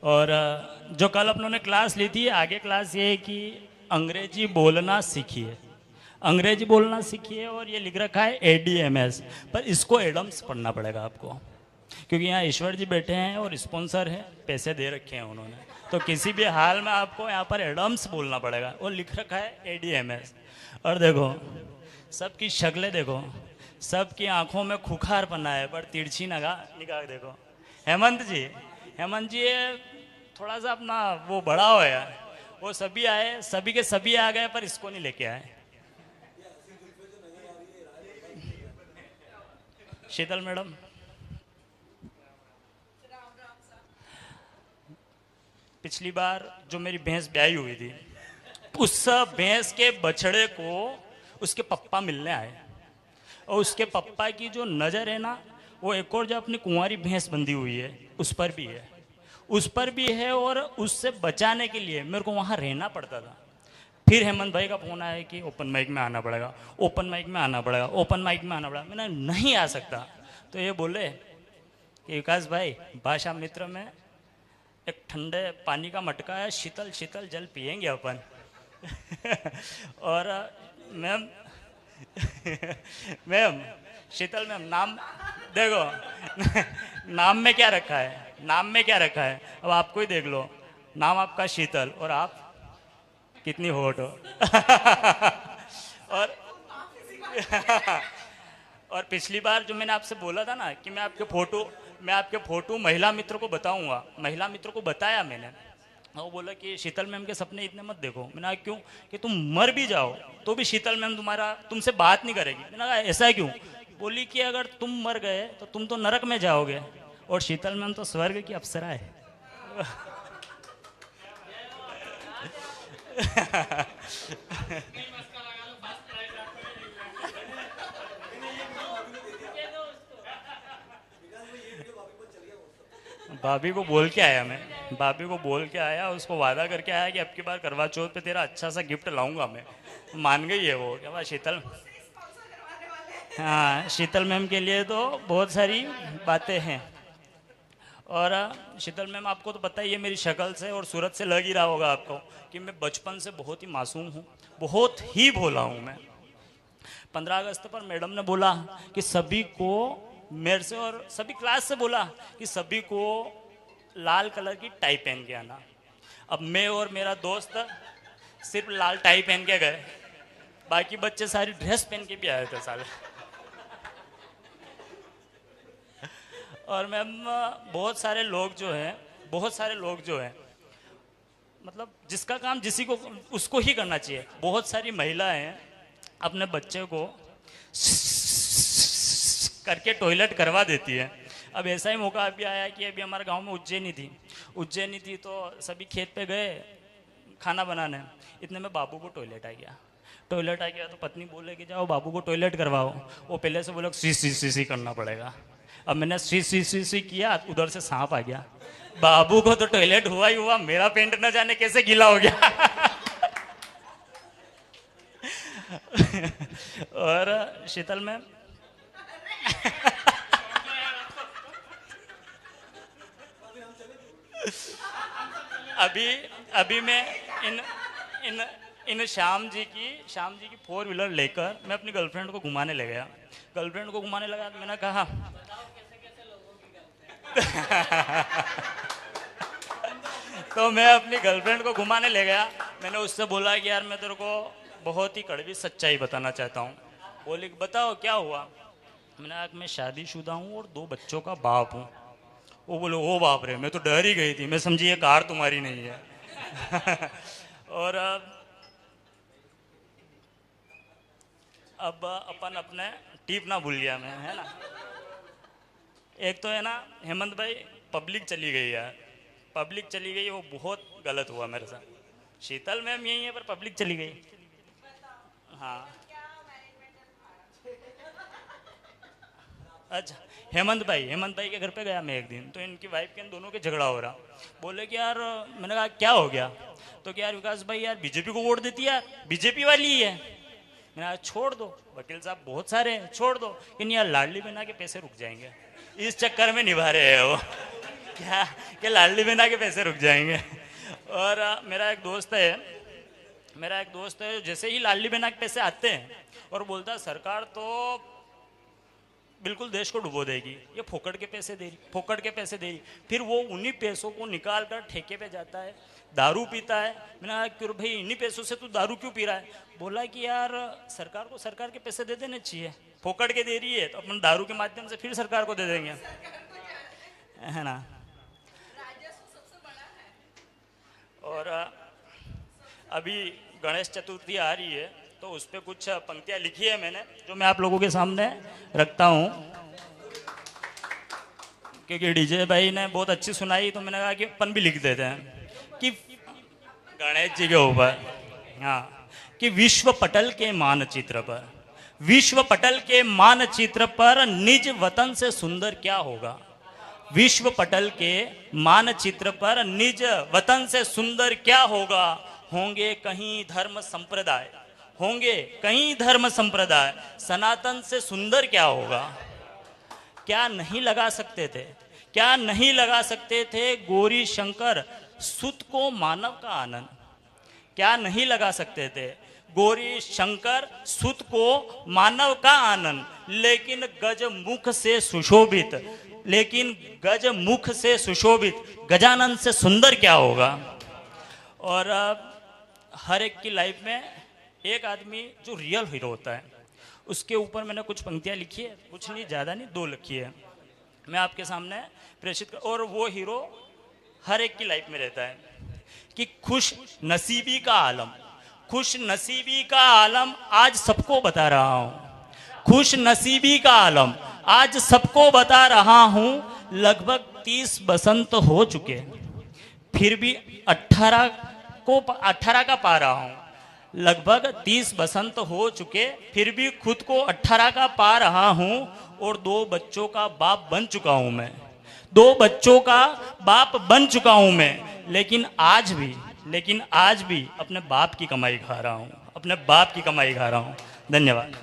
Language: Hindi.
और जो कल अपनों ने क्लास ली थी, आगे क्लास ये है कि अंग्रेजी बोलना सीखिए, अंग्रेजी बोलना सीखिए। और ये लिख रखा है ADMS, पर इसको एडम्स पढ़ना पड़ेगा आपको, क्योंकि यहाँ ईश्वर जी बैठे हैं और स्पॉन्सर हैं, पैसे दे रखे हैं उन्होंने, तो किसी भी हाल में आपको यहाँ पर एडम्स बोलना पड़ेगा। वो लिख रखा है ADMS। और देखो सबकी शक्लें देखो, सबकी आंखों में खुखार पना है, पर तिरछी निगाह देखो। हेमंत जी, हेमंत जी ये थोड़ा सा अपना वो बड़ा हो है, वो सभी आए, सभी के सभी आ गए, पर इसको नहीं लेके आए। शीतल मैडम, पिछली बार जो मेरी भैंस ब्याई हुई थी, उस भैंस के बछड़े को उसके पप्पा मिलने आए, और उसके पप्पा की जो नज़र है ना, वो एक और जो अपनी कुंवारी भैंस बंधी हुई है उस पर भी है, उस पर भी है। और उससे बचाने के लिए मेरे को वहाँ रहना पड़ता था। फिर हेमंत भाई का फ़ोन आया कि ओपन माइक में आना पड़ेगा, ओपन माइक में आना पड़ेगा, ओपन माइक में आना पड़ेगा। मैंने नहीं आ सकता, तो ये बोले कि विकास भाई, भाषा मित्र में एक ठंडे पानी का मटका है, शीतल शीतल जल पियेंगे अपन। और मैम मैम, शीतल मैम, नाम देखो, नाम में क्या रखा है, नाम में क्या रखा है, अब आपको ही देख लो। नाम आपका शीतल, और आप कितनी होट हो। और और पिछली बार जो मैंने आपसे बोला था ना कि मैं आपके फोटो महिला मित्र को बताऊंगा, महिला मित्र को बताया मैंने। वो बोला कि शीतल मैम के सपने इतने मत देखो। मैंने कहा क्यों? कि तुम मर भी जाओ तो भी शीतल मैम तुमसे बात नहीं करेगी। मैंने कहा ऐसा क्यों? बोली कि अगर तुम मर गए तो तुम तो नरक में जाओगे, और शीतल मैम तो स्वर्ग की अप्सरा है। भाभी को बोल के आया मैं, भाभी को बोल के आया, उसको वादा करके आया कि अब की बार करवा चौथ पे तेरा अच्छा सा गिफ्ट लाऊंगा मैं। मान गई है वो। क्या बात शीतल? हाँ, शीतल मैम के लिए तो बहुत सारी बातें हैं। और शीतल मैम, आपको तो पता ही है मेरी शक्ल से और सूरत से लग ही रहा होगा आपको कि मैं बचपन से बहुत ही मासूम हूँ, बहुत ही भोला हूँ मैं। 15 अगस्त पर मैडम ने बोला कि सभी को, मेरे से और सभी क्लास से बोला कि सभी को लाल कलर की टाई पहन के आना। अब मैं और मेरा दोस्त सिर्फ लाल टाई पहन के गए, बाकी बच्चे सारी ड्रेस पहन के भी आए थे साले। और मैम बहुत सारे लोग जो हैं, बहुत सारे लोग जो हैं, मतलब जिसका काम जिसी को उसको ही करना चाहिए। बहुत सारी महिलाएं हैं अपने बच्चे को करके टॉयलेट करवा देती है। अब ऐसा ही मौका अभी आया कि अभी हमारे गांव में उज्जैनी थी, तो सभी खेत पे गए खाना बनाने। इतने में बाबू को टॉयलेट आ गया, तो पत्नी बोले कि जाओ बाबू को टॉयलेट करवाओ। वो पहले से बोले सी करना पड़ेगा। अब मैंने सी किया, उधर से सांप आ गया। बाबू को तो टॉयलेट हुआ ही हुआ, मेरा पेंट न जाने कैसे गीला हो गया। और शीतल मैम, अभी मैं इन श्याम जी की 4 व्हीलर लेकर मैं अपनी गर्लफ्रेंड को घुमाने ले गया। गर्लफ्रेंड को घुमाने लगा तो मैंने कहा तो मैं अपनी गर्लफ्रेंड को घुमाने ले गया। मैंने उससे बोला कि यार मैं तेरे को बहुत ही कड़वी सच्चाई बताना चाहता हूँ। बोली बताओ क्या हुआ? मैंने कहा मैं शादीशुदा हूँ और 2 बच्चों का बाप हूँ। वो बोले ओ बाप रे, मैं तो डर ही गई थी, मैं समझी ये कार तुम्हारी नहीं है। और अब अपन अपने टिप ना भूल गया मैं, है ना। एक तो है ना हेमंत भाई, पब्लिक चली गई यार, पब्लिक चली गई, वो बहुत गलत हुआ मेरे साथ। शीतल मैम यही है पर पब्लिक चली गई। हाँ अच्छा, हेमंत भाई के घर पे गया मैं एक दिन, तो इनकी वाइफ के इन दोनों के झगड़ा हो रहा। बोले कि यार, मैंने कहा क्या हो गया? तो कि यार विकास भाई यार बीजेपी को वोट देती है यार, बीजेपी वाली ही है। मैंने कहा छोड़ दो, वकील साहब बहुत सारे हैं, छोड़ दो। कि नहीं यार लाडली बहना के पैसे रुक जाएंगे, इस चक्कर में निभा रहे हैं वो। क्या कि लाडली बहना के पैसे रुक जाएंगे। और मेरा एक दोस्त है जैसे ही लाडली बहना के पैसे आते हैं और बोलता है सरकार तो बिल्कुल देश को डुबो देगी, ये फोकट के पैसे दे रही। फिर वो उन्हीं पैसों को निकाल कर ठेके पे जाता है, दारू पीता है। मैंने कहा क्यों भाई, इन्हीं पैसों से तू दारू क्यों पी रहा है? बोला कि यार सरकार को सरकार के पैसे दे देने चाहिए, फोकट के दे रही है तो अपन दारू के माध्यम से फिर सरकार को दे देंगे, है ना। और अभी गणेश चतुर्थी आ रही है तो उस पर कुछ पंक्तियां लिखी है मैंने, जो मैं आप लोगों के सामने रखता हूँ। क्योंकि डीजे भाई ने बहुत अच्छी सुनाई तो मैंने कहा कि अपन भी लिख देते हैं कि गणेश जी के ऊपर, हाँ, कि विश्व पटल के मानचित्र पर निज वतन से सुंदर क्या होगा। विश्व पटल के मानचित्र पर निज वतन से सुंदर क्या होगा। होंगे कहीं धर्म संप्रदाय, सनातन से सुंदर क्या होगा। क्या नहीं लगा सकते थे गौरी शंकर सुत को मानव का आनंद। क्या नहीं लगा सकते थे गौरी शंकर सुत को मानव का आनंद, लेकिन गज मुख से सुशोभित गजानन से सुंदर क्या होगा। और हर एक की लाइफ में एक आदमी जो रियल हीरो होता है उसके ऊपर मैंने कुछ पंक्तियां लिखी है, कुछ नहीं, ज़्यादा नहीं, 2 लिखी है, मैं आपके सामने प्रेषित कर। और वो हीरो हर एक की लाइफ में रहता है कि खुश नसीबी का आलम आज सबको बता रहा हूँ। खुश नसीबी का आलम आज सबको बता रहा हूँ। लगभग 30 बसंत हो चुके फिर भी 18 का पा रहा हूँ। लगभग 30 बसंत हो चुके फिर भी खुद को 18 का पा रहा हूँ। और 2 बच्चों का बाप बन चुका हूँ मैं। लेकिन आज भी अपने बाप की कमाई खा रहा हूँ, धन्यवाद।